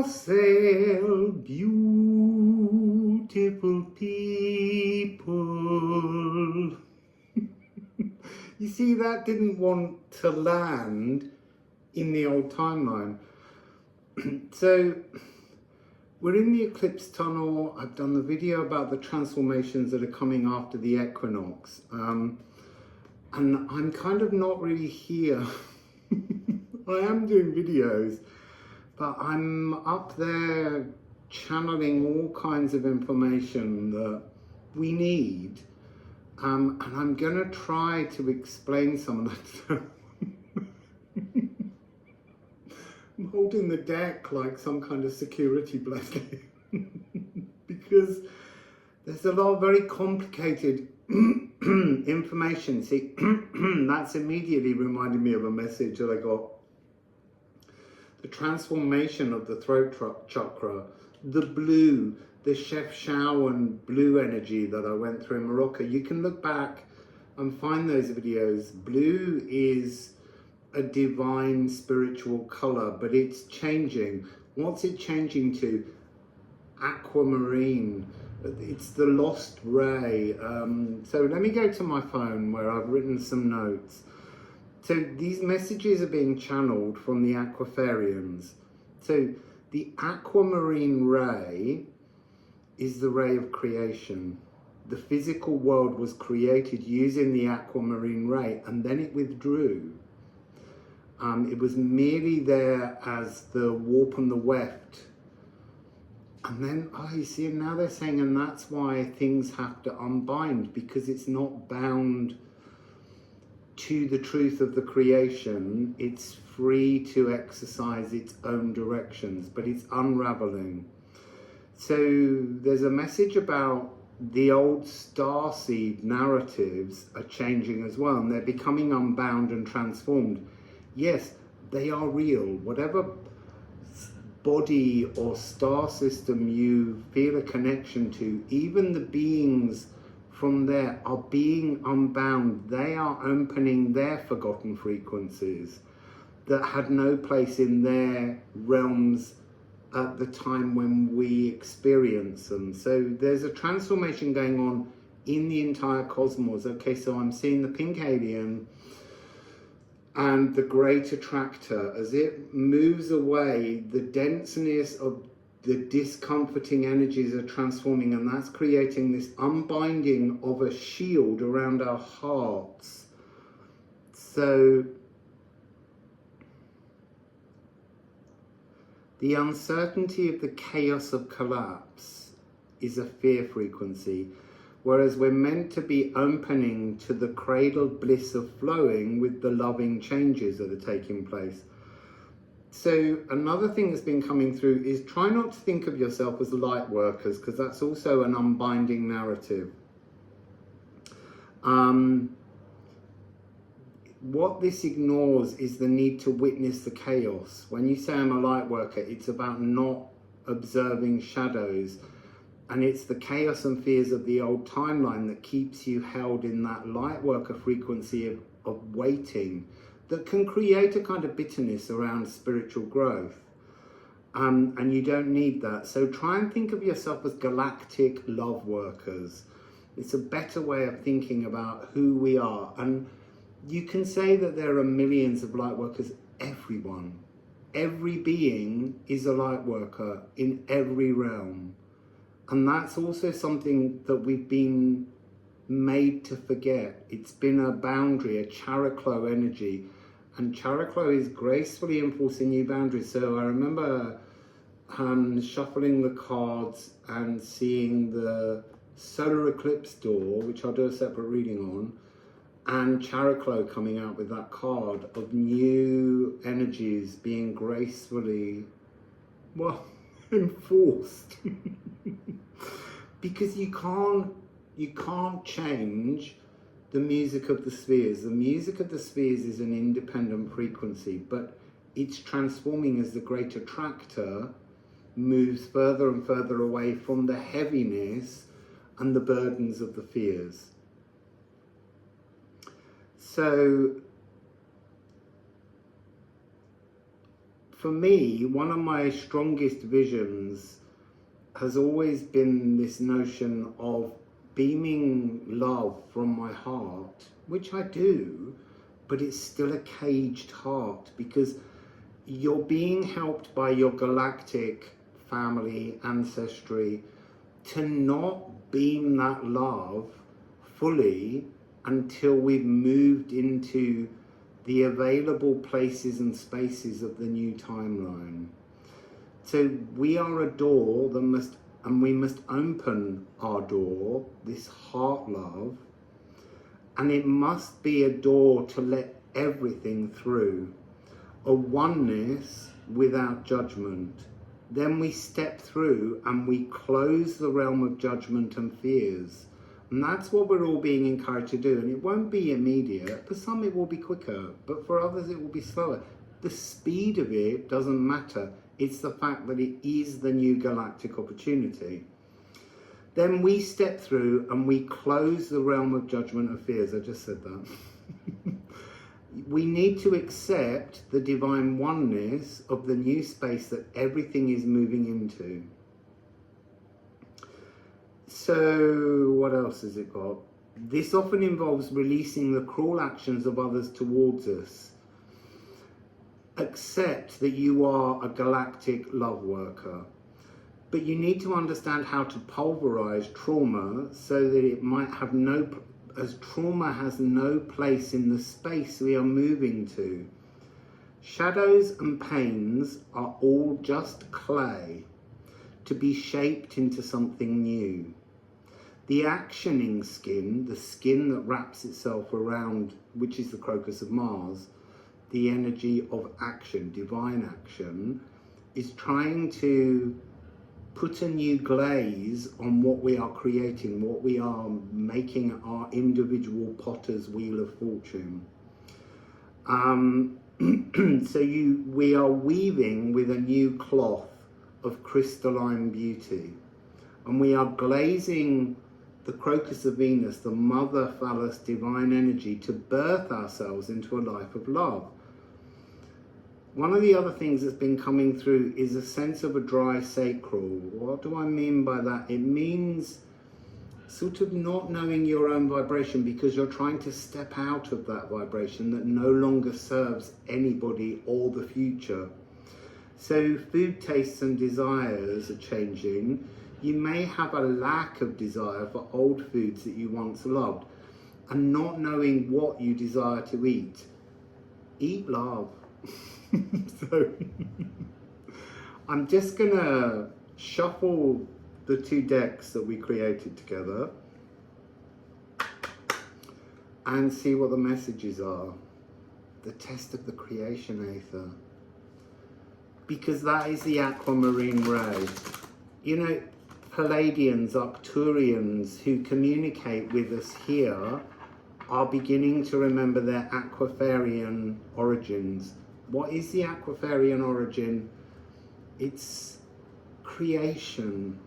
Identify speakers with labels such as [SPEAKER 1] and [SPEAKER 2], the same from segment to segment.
[SPEAKER 1] Wassail, beautiful people. You see, that didn't want to land in the old timeline. So we're in the eclipse tunnel. I've done the video about the transformations that are coming after the equinox. And I'm kind of not really here. I am doing videos, but I'm up there channeling all kinds of information that we need. And I'm going to try to explain some of that. I'm holding the deck like some kind of security blanket because there's a lot of very complicated information. See, that's immediately reminded me of a message that I got. The transformation of the throat chakra, the blue, the Chef Shawan blue energy that I went through in Morocco. You can look back and find those videos. Blue is a divine spiritual color, but it's changing. What's it changing to? Aquamarine. It's the lost ray. So let me go to my phone where I've written some notes. So these messages are being channeled from the Aquafarians. So the aquamarine ray is the ray of creation. The physical world was created using the aquamarine ray, and then it withdrew. It was merely there as the warp and the weft. And then, you see, now they're saying, and that's why things have to unbind, because it's not bound to the truth of the creation. It's free to exercise its own directions, but it's unraveling. So there's a message about the old starseed narratives are changing as well, and they're becoming unbound and transformed. Yes, they are real. Whatever body or star system you feel a connection to, even the beings from there are being unbound. They are opening their forgotten frequencies that had no place in their realms at the time when we experience them. So there's a transformation going on in the entire cosmos. Okay, so I'm seeing the pink alien and the great attractor. As it moves away, the denseness of the discomforting energies are transforming, and that's creating this unbinding of a shield around our hearts. So the uncertainty of the chaos of collapse is a fear frequency, whereas we're meant to be opening to the cradled bliss of flowing with the loving changes that are taking place. So another thing that's been coming through is try not to think of yourself as light workers, because that's also an unbinding narrative. What this ignores is the need to witness the chaos. When you say I'm a light worker, it's about not observing shadows. And it's the chaos and fears of the old timeline that keeps you held in that light worker frequency of waiting, that can create a kind of bitterness around spiritual growth. And you don't need that. So try and think of yourself as galactic love workers. It's a better way of thinking about who we are. And you can say that there are millions of light workers. Every being is a light worker in every realm. And that's also something that we've been made to forget. It's been a boundary, a characlo energy. And characlo is gracefully enforcing new boundaries. So I remember shuffling the cards and seeing the solar eclipse door, which I'll do a separate reading on, and characlo coming out with that card of new energies being gracefully, well, enforced. Because you can't change the music of the spheres. The music of the spheres is an independent frequency, but it's transforming as the great attractor moves further and further away from the heaviness and the burdens of the fears. So for me, one of my strongest visions has always been this notion of beaming love from my heart, which I do, but it's still a caged heart, because you're being helped by your galactic family, ancestry, to not beam that love fully until we've moved into the available places and spaces of the new timeline. So we are a door that we must open our door, this heart love, and it must be a door to let everything through, a oneness without judgment. Then we step through and we close the realm of judgment and fears. And that's what we're all being encouraged to do. And it won't be immediate. For some it will be quicker, but for others it will be slower. The speed of it doesn't matter. It's the fact that it is the new galactic opportunity. Then we step through and we close the realm of judgment and fears. I just said that. We need to accept the divine oneness of the new space that everything is moving into. So what else has it got? This often involves releasing the cruel actions of others towards us. Accept that you are a galactic love worker, but you need to understand how to pulverize trauma so that it might have as trauma has no place in the space we are moving to. Shadows and pains are all just clay to be shaped into something new. The actioning skin, the skin that wraps itself around, which is the crocus of Mars, the energy of action, divine action, is trying to put a new glaze on what we are creating, what we are making our individual potter's wheel of fortune. We are weaving with a new cloth of crystalline beauty, and we are glazing the crocus of Venus, the mother phallus divine energy, to birth ourselves into a life of love. One of the other things that's been coming through is a sense of a dry sacral. What do I mean by that? It means sort of not knowing your own vibration because you're trying to step out of that vibration that no longer serves anybody or the future. So food tastes and desires are changing. You may have a lack of desire for old foods that you once loved, and not knowing what you desire to eat. Eat love. So I'm just gonna shuffle the two decks that we created together and see what the messages are. The test of the creation Ædan, because that is the aquamarine ray. You know, Palladians, Arcturians who communicate with us here are beginning to remember their Aquafarian origins. What is the Aquafarian origin? It's creation.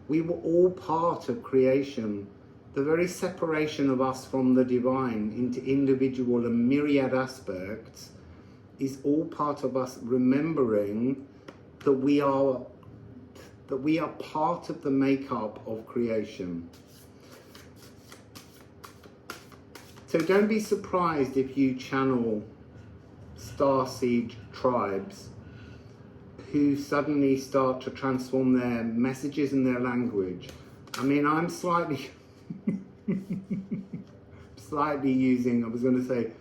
[SPEAKER 1] We were all part of creation. The very separation of us from the divine into individual and myriad aspects is all part of us remembering that we are part of the makeup of creation. So don't be surprised if you channel starseed tribes who suddenly start to transform their messages and their language. I mean, I'm slightly using, I was going to say,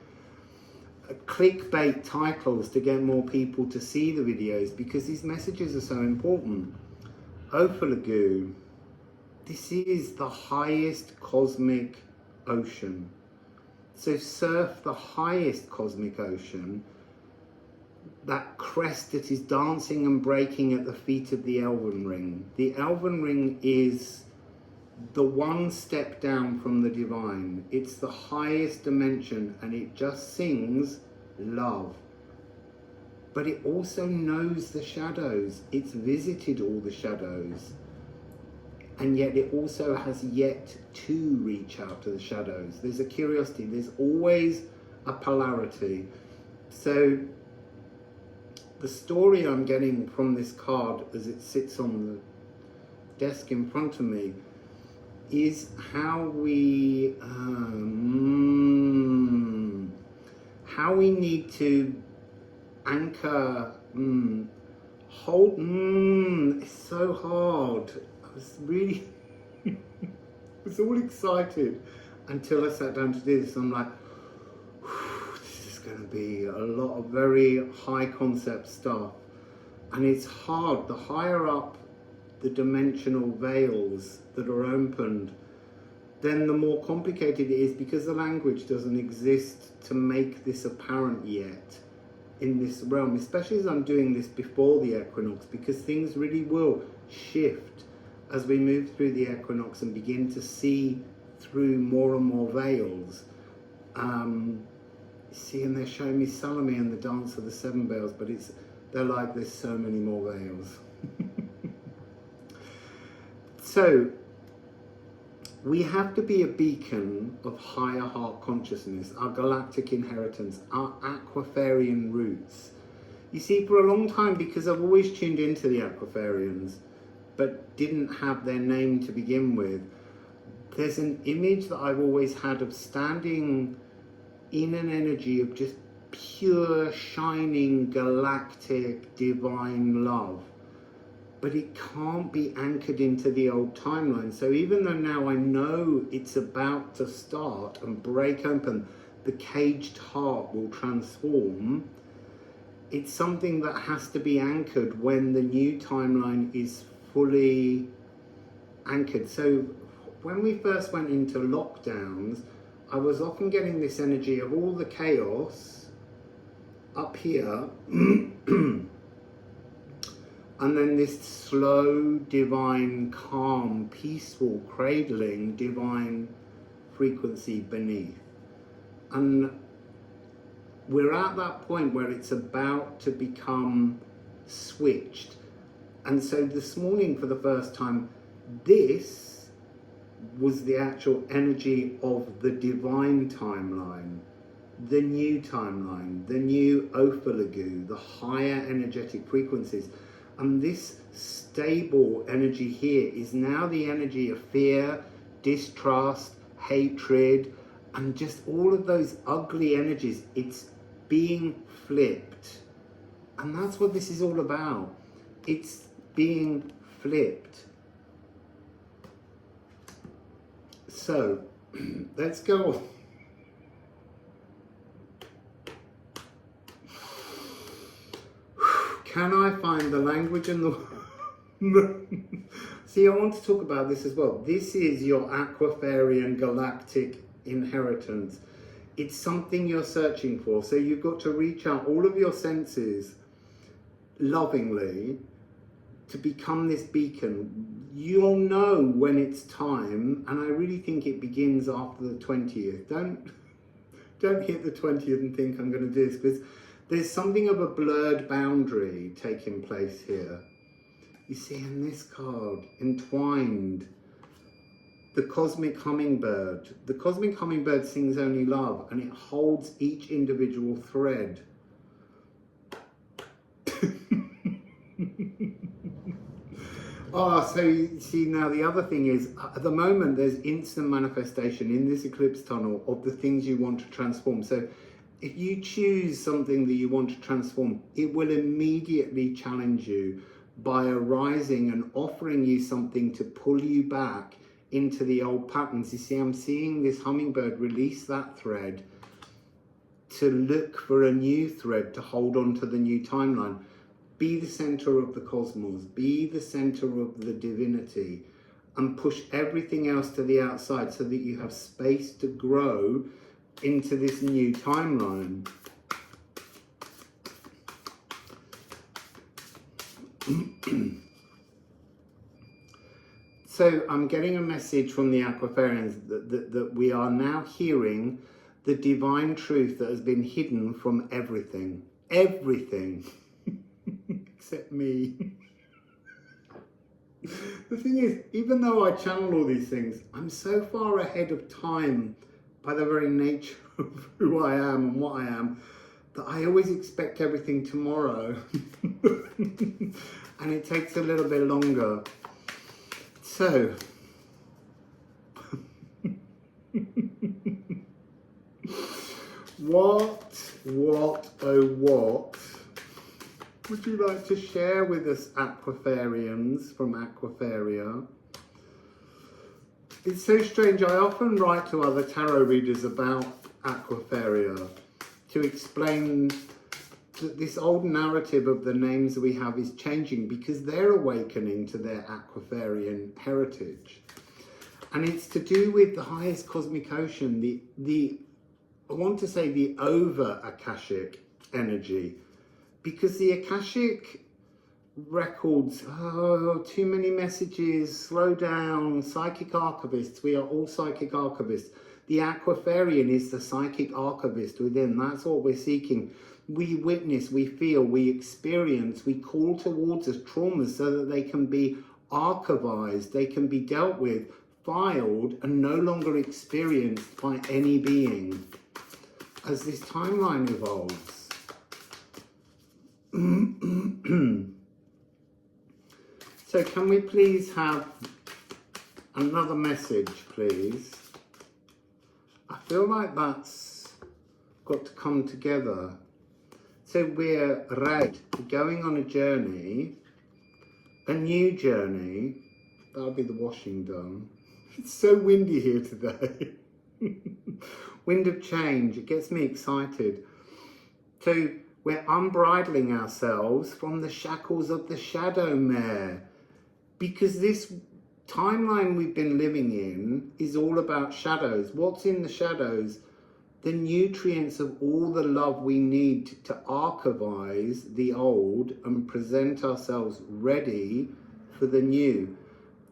[SPEAKER 1] clickbait titles to get more people to see the videos because these messages are so important. Ophalagu, this is the highest cosmic ocean. So surf the highest cosmic ocean, that crest that is dancing and breaking at the feet of the Elven Ring. The Elven Ring is the one step down from the divine. It's the highest dimension and it just sings love. But it also knows the shadows. It's visited all the shadows. And yet it also has yet to reach out to the shadows. There's a curiosity. There's always a polarity. So the story I'm getting from this card as it sits on the desk in front of me is how we need to anchor, hold, it's so hard. I was really, I was all excited until I sat down to do this. I'm like, this is going to be a lot of very high concept stuff. And it's hard. The higher up the dimensional veils that are opened, then the more complicated it is, because the language doesn't exist to make this apparent yet in this realm, especially as I'm doing this before the equinox, because things really will shift as we move through the equinox and begin to see through more and more veils. See, and they're showing me Salome and the Dance of the Seven Veils, but they're like, there's so many more veils. So we have to be a beacon of higher heart consciousness, our galactic inheritance, our Aquafarian roots. You see, for a long time, because I've always tuned into the Aquafarians, but didn't have their name to begin with, there's an image that I've always had of standing in an energy of just pure, shining, galactic, divine love. But it can't be anchored into the old timeline. So even though now I know it's about to start and break open, the caged heart will transform, it's something that has to be anchored when the new timeline is fully anchored. So when we first went into lockdowns, I was often getting this energy of all the chaos up here, and then this slow, divine, calm, peaceful, cradling, divine frequency beneath. And we're at that point where it's about to become switched. And so this morning, for the first time, this was the actual energy of the divine timeline, the new timeline, the new Ophalagu, the higher energetic frequencies. And this stable energy here is now the energy of fear, distrust, hatred, and just all of those ugly energies. It's being flipped. And that's what this is all about. It's being flipped. So, let's go on. Can I find the language and the... See, I want to talk about this as well. This is your Aquafarian galactic inheritance. It's something you're searching for. So you've got to reach out all of your senses lovingly to become this beacon. You'll know when it's time, and I really think it begins after the 20th. Don't hit the 20th and think I'm going to do this, because there's something of a blurred boundary taking place here. You see in this card, entwined, the cosmic hummingbird. The cosmic hummingbird sings only love, and it holds each individual thread. So you see, now the other thing is, at the moment there's instant manifestation in this eclipse tunnel of the things you want to transform. So if you choose something that you want to transform, it will immediately challenge you by arising and offering you something to pull you back into the old patterns. You see, I'm seeing this hummingbird release that thread to look for a new thread to hold on to the new timeline. Be the center of the cosmos, be the center of the divinity, and push everything else to the outside so that you have space to grow into this new timeline. So I'm getting a message from the Aquafarians that we are now hearing the divine truth that has been hidden from everything. Everything. Except me. The thing is, even though I channel all these things, I'm so far ahead of time by the very nature of who I am and what I am, that I always expect everything tomorrow. And it takes a little bit longer. So, what would you like to share with us, Aquafarians from Aquafaria? It's so strange. I often write to other tarot readers about Aquafaria to explain that this old narrative of the names we have is changing because they're awakening to their Aquafarian heritage. And it's to do with the highest cosmic ocean, I want to say the over-Akashic energy. Because the Akashic records, too many messages, slow down, psychic archivists, we are all psychic archivists. The Aquafarian is the psychic archivist within, that's what we're seeking. We witness, we feel, we experience, we call towards us traumas so that they can be archivized, they can be dealt with, filed, and no longer experienced by any being as this timeline evolves. So can we please have another message, please? I feel like that's got to come together. So we're going on a journey, a new journey. That'll be the washing done. It's so windy here today. Wind of change, it gets me excited. So we're unbridling ourselves from the shackles of the shadow mare, because this timeline we've been living in is all about shadows. What's in the shadows? The nutrients of all the love we need to archivize the old and present ourselves ready for the new.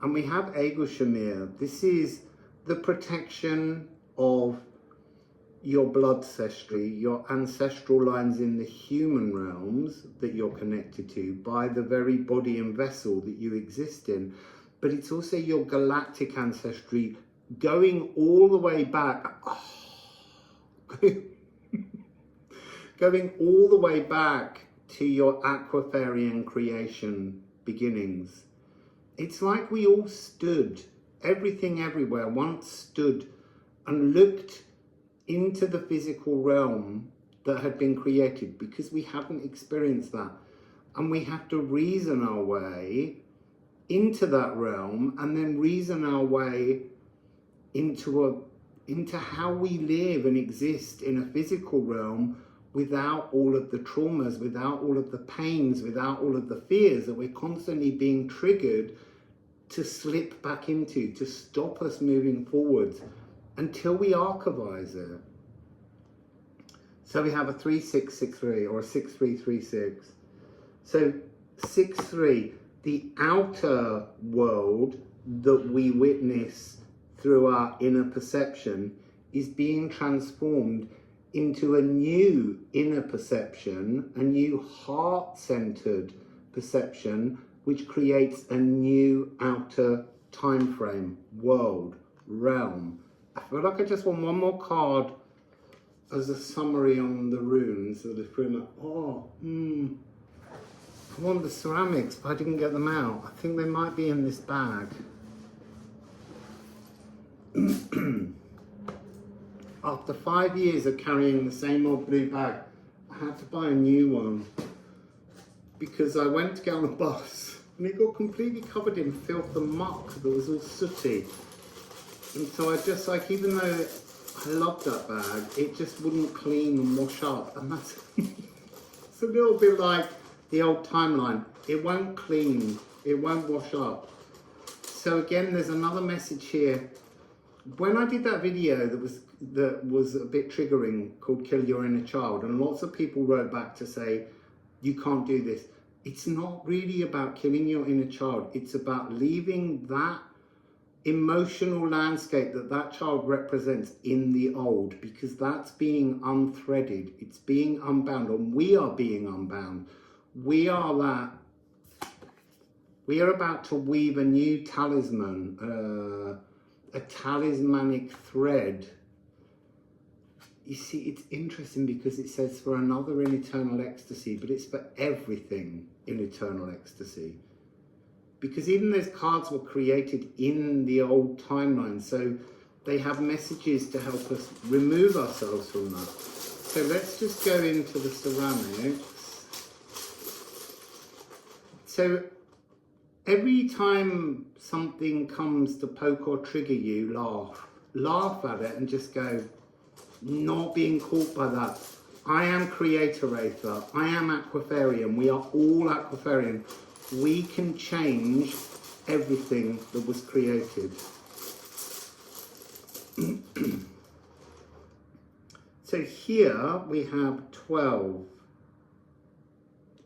[SPEAKER 1] And we have Ego Shamir. This is the protection of your blood ancestry, your ancestral lines in the human realms that you're connected to by the very body and vessel that you exist in. But it's also your galactic ancestry going all the way back, going all the way back to your Aquafarian creation beginnings. It's like we all stood, everything everywhere once stood and looked into the physical realm that had been created, because we hadn't experienced that, and we have to reason our way into that realm and then reason our way into how we live and exist in a physical realm without all of the traumas, without all of the pains, without all of the fears that we're constantly being triggered to slip back into, to stop us moving forwards until we archivize it. So we have a 3663 or a 6336. So 63, the outer world that we witness through our inner perception is being transformed into a new inner perception, a new heart-centered perception, which creates a new outer time frame, world, realm. I feel like I just want one more card as a summary on the runes, the Liffruma. I want the ceramics, but I didn't get them out. I think they might be in this bag. After 5 years of carrying the same old blue bag, I had to buy a new one because I went to get on a bus and it got completely covered in filth and muck that was all sooty. And so I just, like, even though I loved that bag, it just wouldn't clean and wash up. And that's it's a little bit like the old timeline. It won't clean, it won't wash up. So again, there's another message here. When I did that video that was a bit triggering, called Kill Your Inner Child, and lots of people wrote back to say, you can't do this. It's not really about killing your inner child. It's about leaving that emotional landscape that child represents in the old, because that's being unthreaded, it's being unbound, and we are being unbound. We are about to weave a new talisman, a talismanic thread you see, it's interesting because it says for another in eternal ecstasy, but it's for everything in eternal ecstasy. Because even those cards were created in the old timeline, so they have messages to help us remove ourselves from that. So let's just go into the ceramics. So every time something comes to poke or trigger you, laugh. Laugh at it and just go, not being caught by that. I am Creator Aether. I am Aquafarian. We are all Aquafarian. We can change everything that was created. So here we have 12.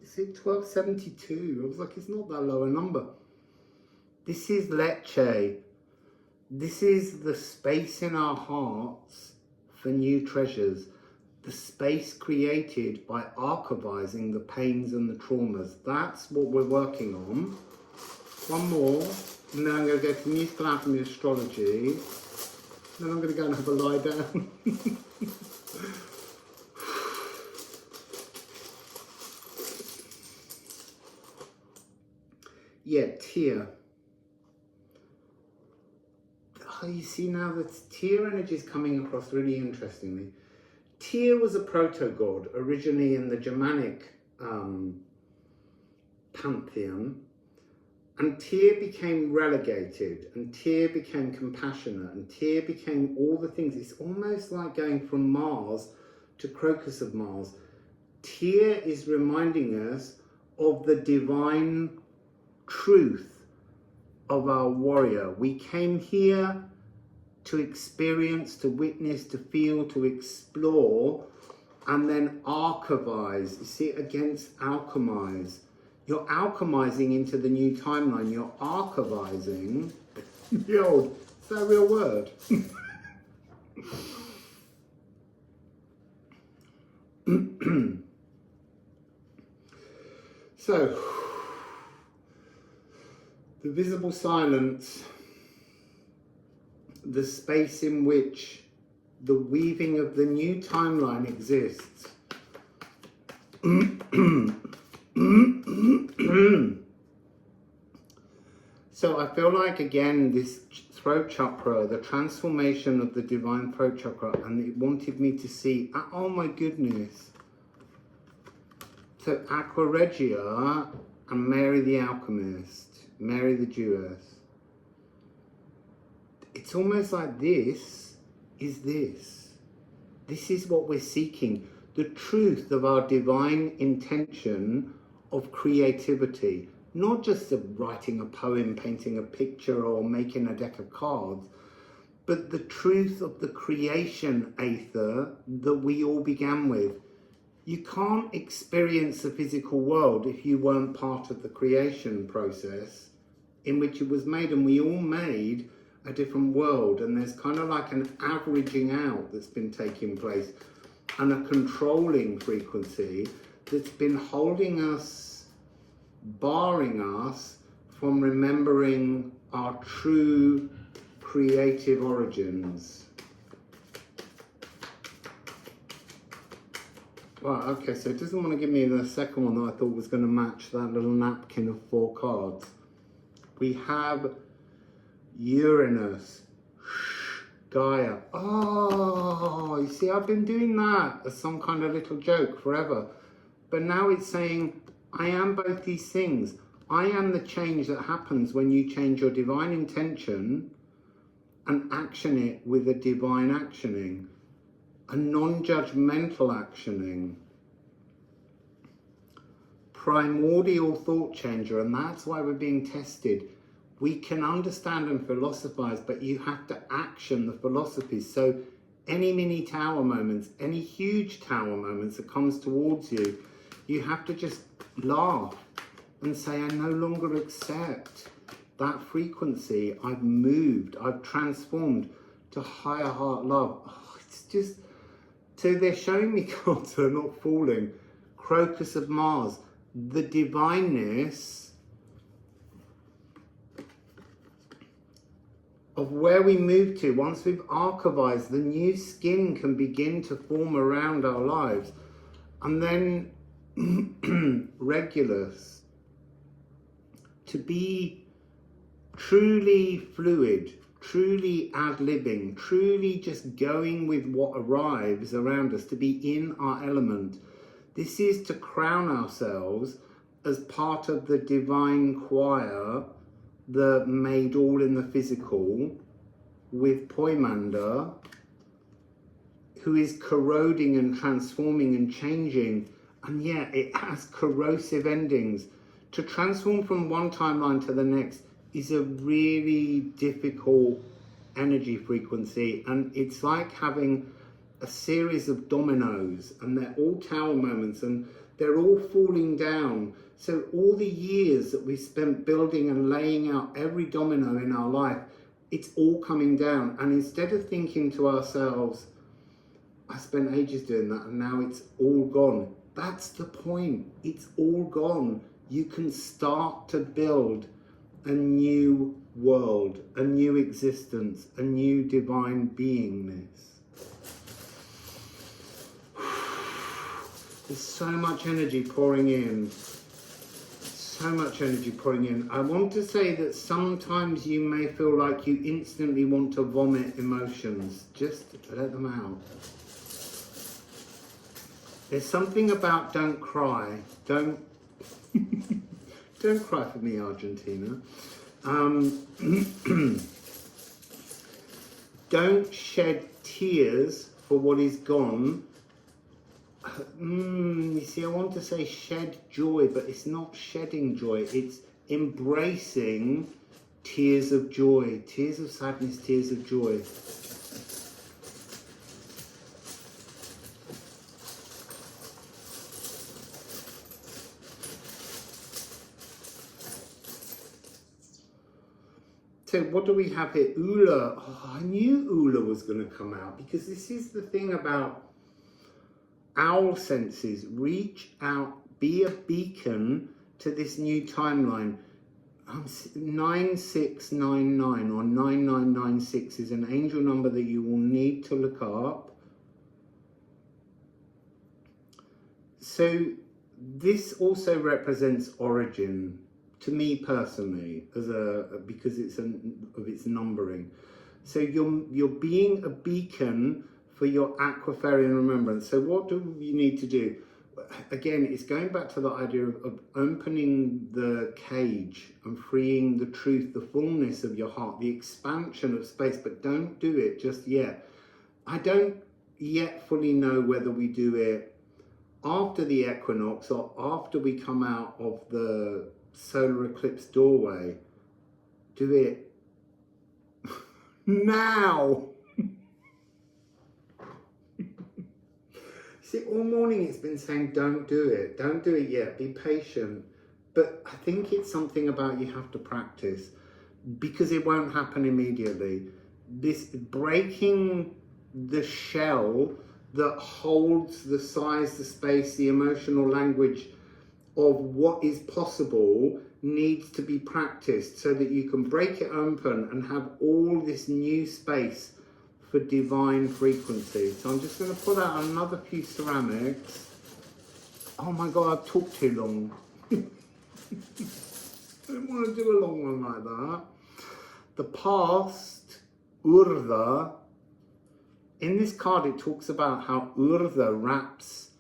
[SPEAKER 1] Is it 1272? I was like, it's not that low a number. This is Leche. This is the space in our hearts for new treasures. The space created by archivizing the pains and the traumas. That's what we're working on. One more, and then I'm going to go to Musical Alchemy of Astrology. Then I'm going to go and have a lie down. Yeah, tear. Oh, you see now that tear energy is coming across really interestingly. Tyr was a proto-god originally in the Germanic pantheon, and Tyr became relegated, and Tyr became compassionate, and Tyr became all the things. It's almost like going from Mars to Crocus of Mars. Tyr is reminding us of the divine truth of our warrior. We came here to experience, to witness, to feel, to explore, and then archivize. You see, against alchemize. You're alchemizing into the new timeline. You're archivizing the old. Is that a real word? So, the visible silence, the space in which the weaving of the new timeline exists. So I feel like, again, this throat chakra, the transformation of the divine throat chakra, and it wanted me to see, oh my goodness. So Aqua Regia and Mary the Alchemist, Mary the Jewess. It's almost like this is this. This is what we're seeking. The truth of our divine intention of creativity. Not just of writing a poem, painting a picture, or making a deck of cards, but the truth of the creation aether that we all began with. You can't experience the physical world if you weren't part of the creation process in which it was made, and we all made a different world, and there's kind of like an averaging out that's been taking place and a controlling frequency that's been holding us, barring us from remembering our true creative origins. Right, okay, so it doesn't want to give me the second one that I thought was going to match that little napkin of 4 cards. We have Uranus, Gaia. Oh, you see, I've been doing that as some kind of little joke forever. But now it's saying, I am both these things. I am the change that happens when you change your divine intention and action it with a divine actioning, a non-judgmental actioning. Primordial thought changer, and that's why we're being tested. We can understand and philosophize, but you have to action the philosophies. So any mini tower moments, any huge tower moments that comes towards you, you have to just laugh and say, I no longer accept that frequency. I've moved, I've transformed to higher heart love. Oh, it's just, so they're showing me cards that are not falling. Crocus of Mars, the divineness of where we move to. Once we've archivized, the new skin can begin to form around our lives. And then Regulus, to be truly fluid, truly ad-libbing, truly just going with what arrives around us, to be in our element. This is to crown ourselves as part of the divine choir that made all in the physical, with Poimander, who is corroding and transforming and changing, and yet it has corrosive endings. To transform from one timeline to the next is a really difficult energy frequency, and it's like having a series of dominoes, and they're all tower moments, and they're all falling down. So all the years that we spent building and laying out every domino in our life, it's all coming down. And instead of thinking to ourselves, I spent ages doing that and now it's all gone. That's the point. It's all gone. You can start to build a new world, a new existence, a new divine beingness. There's so much energy pouring in. So much energy pouring in. I want to say that sometimes you may feel like you instantly want to vomit emotions. Just let them out. There's something about don't cry. Don't cry for me, Argentina. Don't shed tears for what is gone. You see, I want to say shed joy, but it's not shedding joy. It's embracing tears of joy, tears of sadness, tears of joy. So what do we have here? Ula. Oh, I knew Ula was going to come out, because this is the thing about owl senses. Reach out, be a beacon to this new timeline. 9699 or 9996 is an angel number that you will need to look up. So this also represents origin to me personally, because it's of its numbering. So you're being a beacon for your Aquafarian remembrance. So what do you need to do? Again, it's going back to the idea of opening the cage and freeing the truth, the fullness of your heart, the expansion of space, but don't do it just yet. I don't yet fully know whether we do it after the equinox or after we come out of the solar eclipse doorway. Do it now. See, all morning it's been saying don't do it yet, be patient. But I think it's something about you have to practice, because it won't happen immediately. This breaking the shell that holds the size, the space, the emotional language of what is possible needs to be practiced, so that you can break it open and have all this new space for divine frequency. So I'm just going to pull out another few ceramics. Oh my God, I've talked too long. I don't want to do a long one like that. The past, Urdha. In this card it talks about how Urdha wraps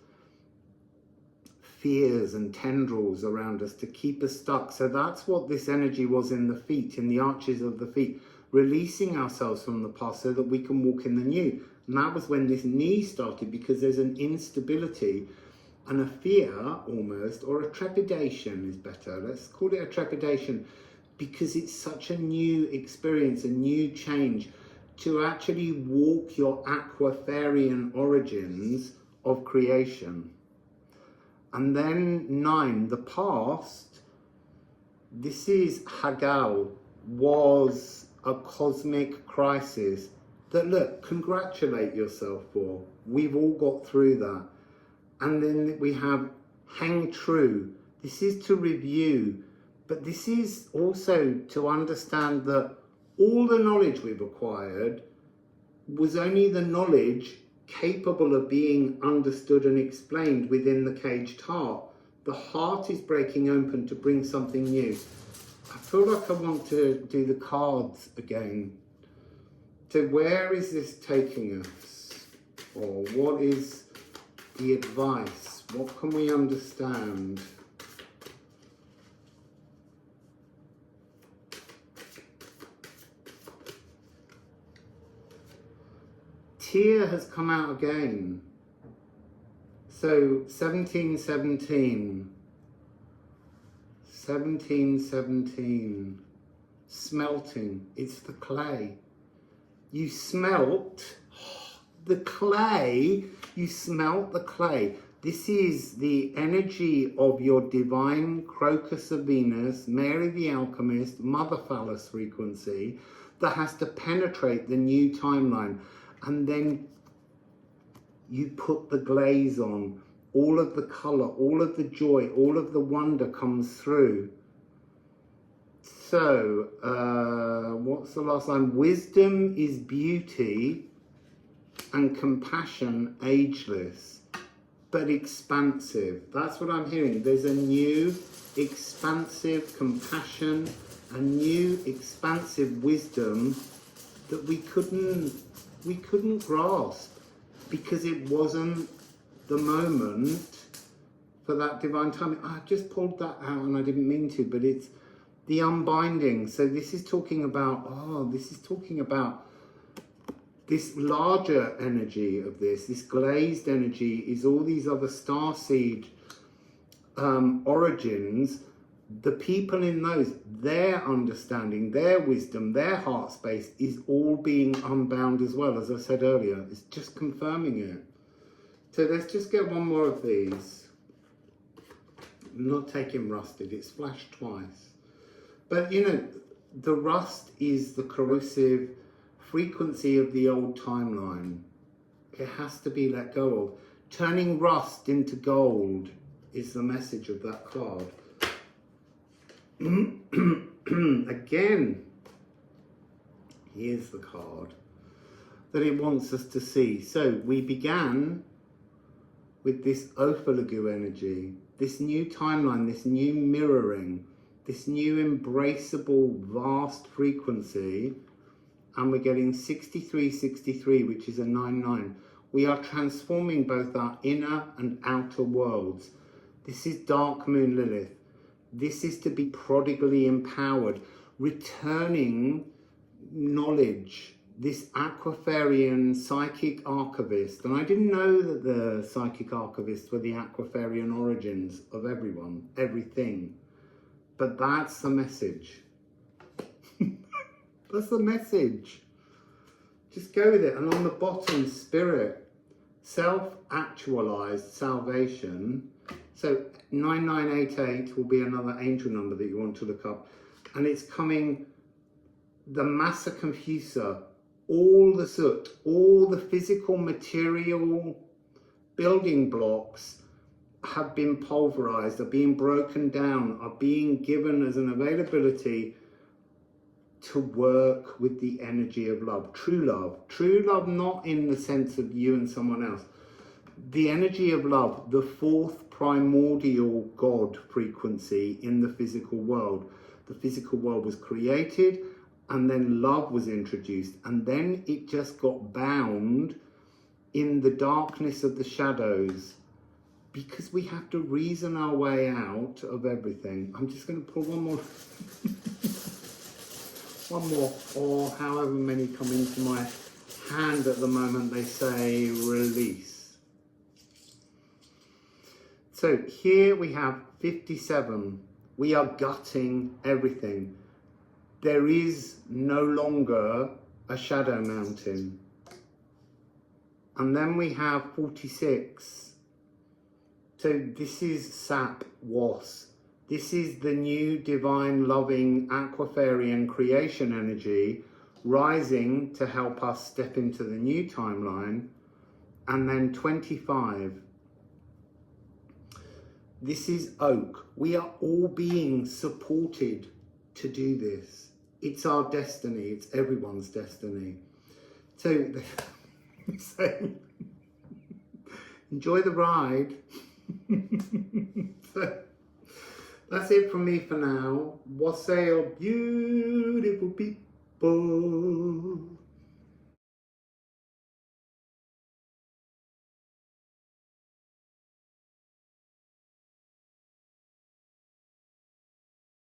[SPEAKER 1] fears and tendrils around us to keep us stuck. So that's what this energy was in the feet, in the arches of the feet, releasing ourselves from the past so that we can walk in the new. And that was when this knee started, because there's an instability and a fear almost, or a trepidation is better. Let's call it a trepidation, because it's such a new experience, a new change, to actually walk your Aquafarian origins of creation. And then 9, the past. This is Hagal, was a cosmic crisis that, look, congratulate yourself for. We've all got through that. And then we have hang true. This is to review, but this is also to understand that All the knowledge we've acquired was only the knowledge capable of being understood and explained within the caged heart. The heart is breaking open to bring something new. I feel like I want to do the cards again. So where is this taking us? Or what is the advice? What can we understand? Tear has come out again. So 1717. 1717. Smelting. It's the clay. You smelt the clay. You smelt the clay. This is the energy of your divine Crocus of Venus, Mary the Alchemist, Mother Phallus frequency that has to penetrate the new timeline. And then you put the glaze on. All of the color, all of the joy, all of the wonder comes through. So, what's the last line? Wisdom is beauty and compassion ageless, but expansive. That's what I'm hearing. There's a new expansive compassion, a new expansive wisdom that we couldn't grasp because it wasn't the moment for that divine timing. I just pulled that out and I didn't mean to, but it's the unbinding. So this is talking about, this larger energy of this glazed energy is all these other starseed origins. The people in those, their understanding, their wisdom, their heart space is all being unbound as well. As I said earlier, it's just confirming it. So let's just get one more of these. I'm not taking rusted, it's flashed twice. But you know, the rust is the corrosive frequency of the old timeline. It has to be let go of. Turning rust into gold is the message of that card. Again, here's the card that it wants us to see. So we began with this Ophalagu energy, this new timeline, this new mirroring, this new embraceable vast frequency, and we're getting 6363, which is a 99. We are transforming both our inner and outer worlds. This is Dark Moon Lilith. This is to be prodigally empowered, returning knowledge, this Aquafarian psychic archivist. And I didn't know that the psychic archivists were the Aquafarian origins of everyone, everything. But that's the message. That's the message. Just go with it. And on the bottom, spirit, self-actualized salvation. So 9988 will be another angel number that you want to look up. And it's coming, the Massa Confusa, all the soot, all the physical material building blocks have been pulverized, are being broken down, are being given as an availability to work with the energy of love. True love, not in the sense of you and someone else. The energy of love, the fourth primordial God frequency in the physical world. The physical world was created and then love was introduced, and then it just got bound in the darkness of the shadows because we have to reason our way out of everything. I'm just going to pull one more. One more, or however many come into my hand at the moment. They say release. So here we have 57. We are gutting everything. There is no longer a shadow mountain. And then we have 46. So this is sap was. This is the new divine loving Aquafarian creation energy rising to help us step into the new timeline. And then 25. This is oak. We are all being supported to do this. it's our destiny. It's everyone's destiny. So, so enjoy the ride. So, that's it from me for now. Wassail, beautiful people.